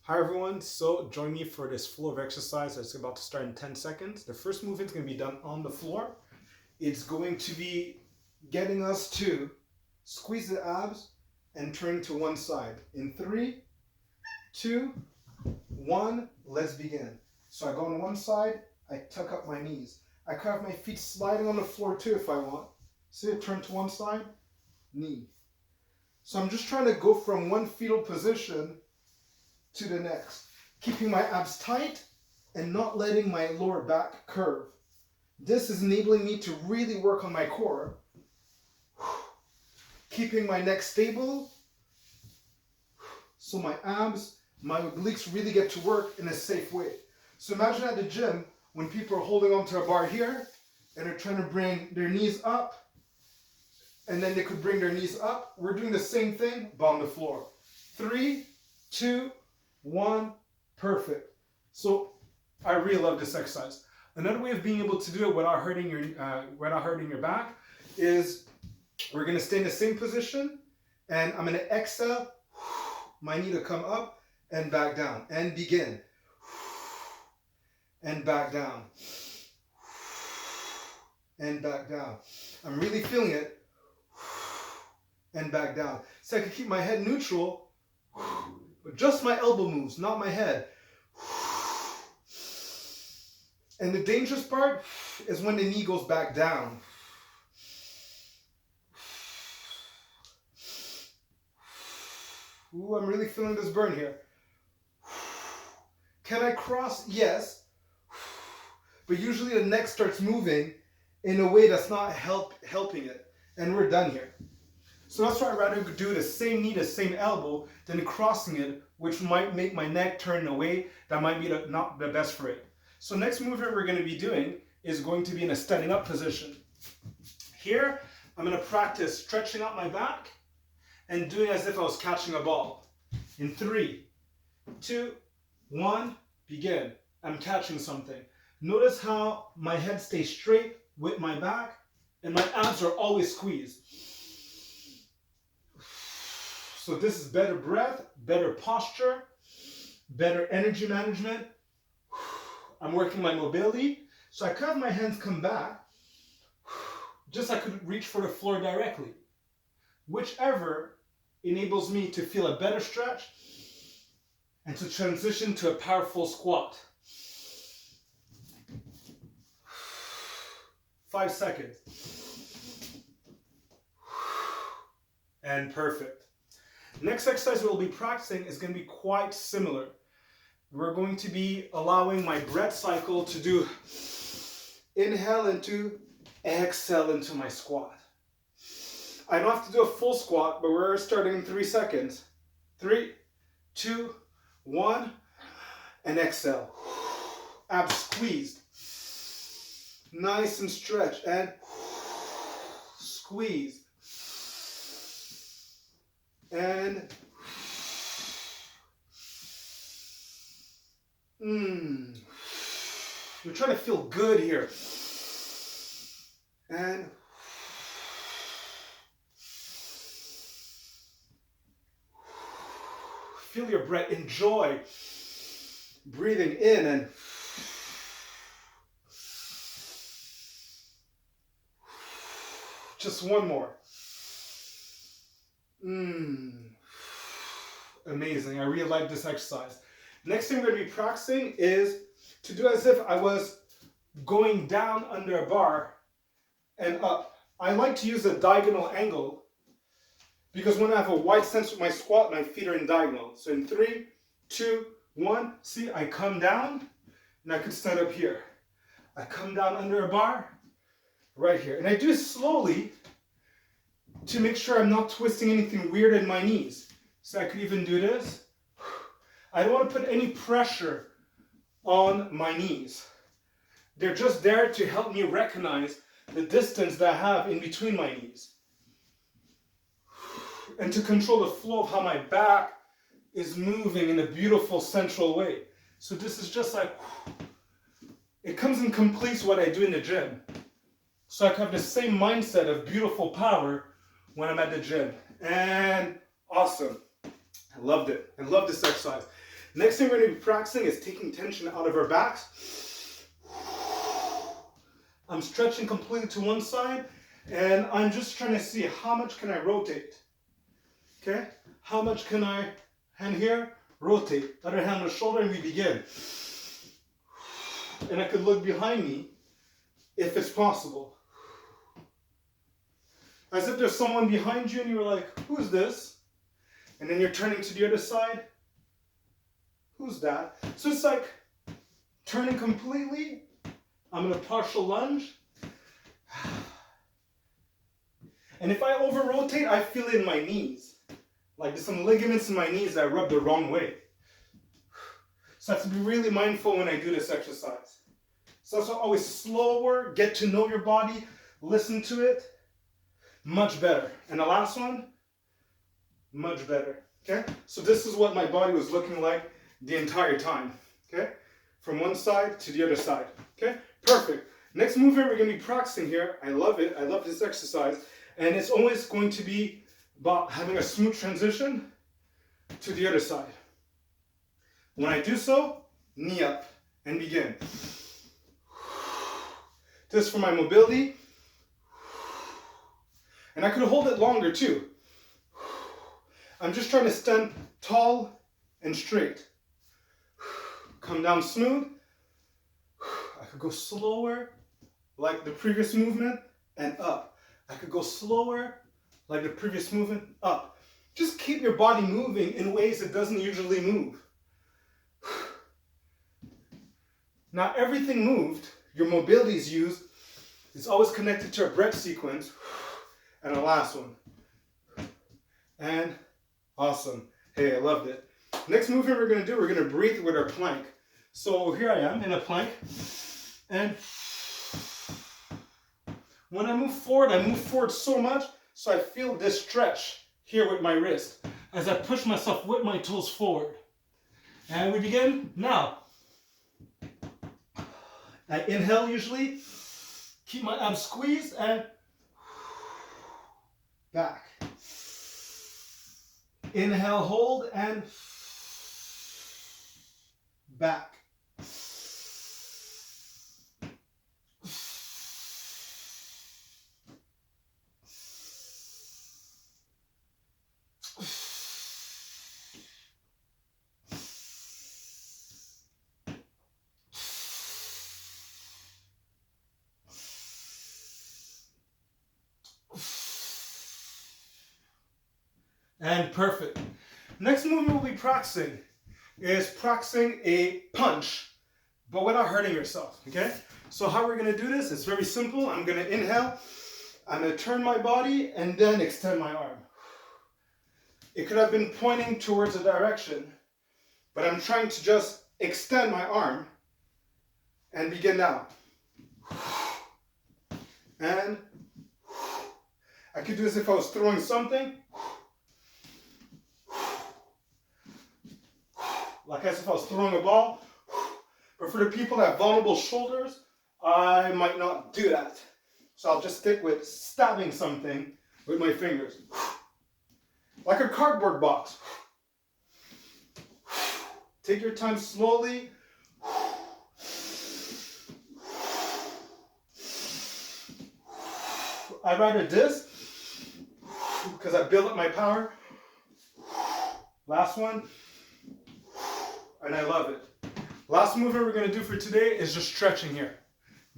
Hi everyone, so join me for this flow of exercise that's about to start in 10 seconds. The first movement is going to be done on the floor. It's going to be getting us to squeeze the abs and turn to one side. In 3, 2, 1, let's begin. So I go on one side, I tuck up my knees. I could have my feet sliding on the floor too if I want. See it, turn to one side, knee. So I'm just trying to go from one fetal position to the next, keeping my abs tight and not letting my lower back curve. This is enabling me to really work on my core, keeping my neck stable so my abs, my obliques really get to work in a safe way. So imagine at the gym when people are holding onto a bar here and they're trying to bring their knees up, and then they could bring their knees up. We're doing the same thing but on the floor. 3, 2, 1, perfect. So I really love this exercise. Another way of being able to do it without hurting your back is we're going to stay in the same position, and I'm going to exhale my knee to come up and back down, and begin, and back down, and back down. I'm really feeling it, and back down. So I can keep my head neutral, but just my elbow moves, not my head. And the dangerous part is when the knee goes back down. Ooh, I'm really feeling this burn here. Can I cross? Yes. But usually the neck starts moving in a way that's not helping it. And we're done here. So that's why I'd rather do the same knee, the same elbow, than crossing it, which might make my neck turn in a way that might be not the best for it. So next movement we're going to be doing is going to be in a standing up position. Here, I'm going to practice stretching out my back and doing as if I was catching a ball. In 3, 2, 1, begin. I'm catching something. Notice how my head stays straight with my back and my abs are always squeezed. So this is better breath, better posture, better energy management. I'm working my mobility. So I could have my hands come back, just I could reach for the floor directly. Whichever enables me to feel a better stretch and to transition to a powerful squat. 5 seconds. And perfect. Next exercise we'll be practicing is going to be quite similar. We're going to be allowing my breath cycle to do inhale into, exhale into my squat. I don't have to do a full squat, but we're starting in 3 seconds. 3, 2, 1, and exhale. Abs squeezed. Nice and stretched, and squeeze. And you're trying to feel good here. And feel your breath. Enjoy breathing in and just one more. Amazing. I really like this exercise. Next thing we're going to be practicing is to do as if I was going down under a bar and up. I like to use a diagonal angle because when I have a wide sense with my squat, my feet are in diagonal. So in 3, 2, 1, see, I come down and I can stand up here. I come down under a bar right here. And I do it slowly to make sure I'm not twisting anything weird in my knees. So I could even do this. I don't want to put any pressure on my knees. They're just there to help me recognize the distance that I have in between my knees. And to control the flow of how my back is moving in a beautiful central way. So this is just like, it comes and completes what I do in the gym. So I can have the same mindset of beautiful power when I'm at the gym. And awesome. I loved it. I love this exercise. Next thing we're going to be practicing is taking tension out of our backs. I'm stretching completely to one side, and I'm just trying to see how much can I rotate. Okay? How much can I, hand here, rotate. Other hand on the shoulder, and we begin. And I could look behind me if it's possible. As if there's someone behind you and you're like, who's this? And then you're turning to the other side. Who's that? So it's like turning completely. I'm in a partial lunge. And if I over rotate, I feel it in my knees. Like there's some ligaments in my knees that rub the wrong way. So I have to be really mindful when I do this exercise. So that's always slower, get to know your body, listen to it. Much better. And the last one, much better. Okay? So this is what my body was looking like the entire time. Okay? From one side to the other side. Okay? Perfect. Next movement we're going to be practicing here. I love it. I love this exercise. And it's always going to be about having a smooth transition to the other side. When I do so, knee up and begin. This is for my mobility. And I could hold it longer too. I'm just trying to stand tall and straight. Come down smooth. I could go slower like the previous movement and up. I could go slower like the previous movement, up. Just keep your body moving in ways it doesn't usually move. Now everything moved, your mobility is used, it's always connected to a breath sequence. And the last one. And awesome. Hey, I loved it. Next movement we're going to do, we're going to breathe with our plank. So here I am in a plank. And when I move forward so much, so I feel this stretch here with my wrist as I push myself with my toes forward. And we begin now. I inhale usually, keep my abs squeezed and back. Inhale, hold, and back. And perfect. Next movement we'll be practicing is practicing a punch, but without hurting yourself, okay? So how we're gonna do this, it's very simple. I'm gonna inhale, I'm gonna turn my body and then extend my arm. It could have been pointing towards a direction, but I'm trying to just extend my arm and begin now. And I could do this if I was throwing something. Like as if I was throwing a ball. But for the people that have vulnerable shoulders, I might not do that. So I'll just stick with stabbing something with my fingers. Like a cardboard box. Take your time slowly. I'd rather this because I build up my power. Last one. And I love it. Last movement we're going to do for today is just stretching here.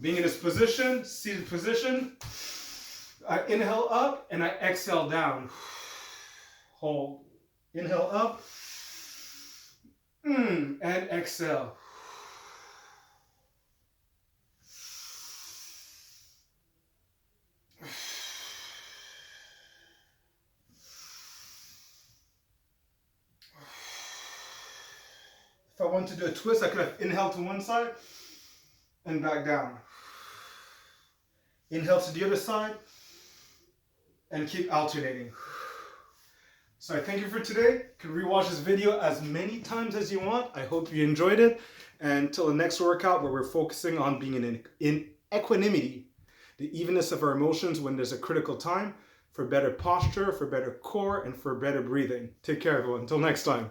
Being in this position, seated position. I inhale up and I exhale down. Hold. Inhale up. And exhale. If I want to do a twist, I could have inhaled to one side and back down. Inhale to the other side and keep alternating. So I thank you for today. You can rewatch this video as many times as you want. I hope you enjoyed it. And until the next workout where we're focusing on being in equanimity, the evenness of our emotions when there's a critical time, for better posture, for better core, and for better breathing. Take care, everyone. Until next time.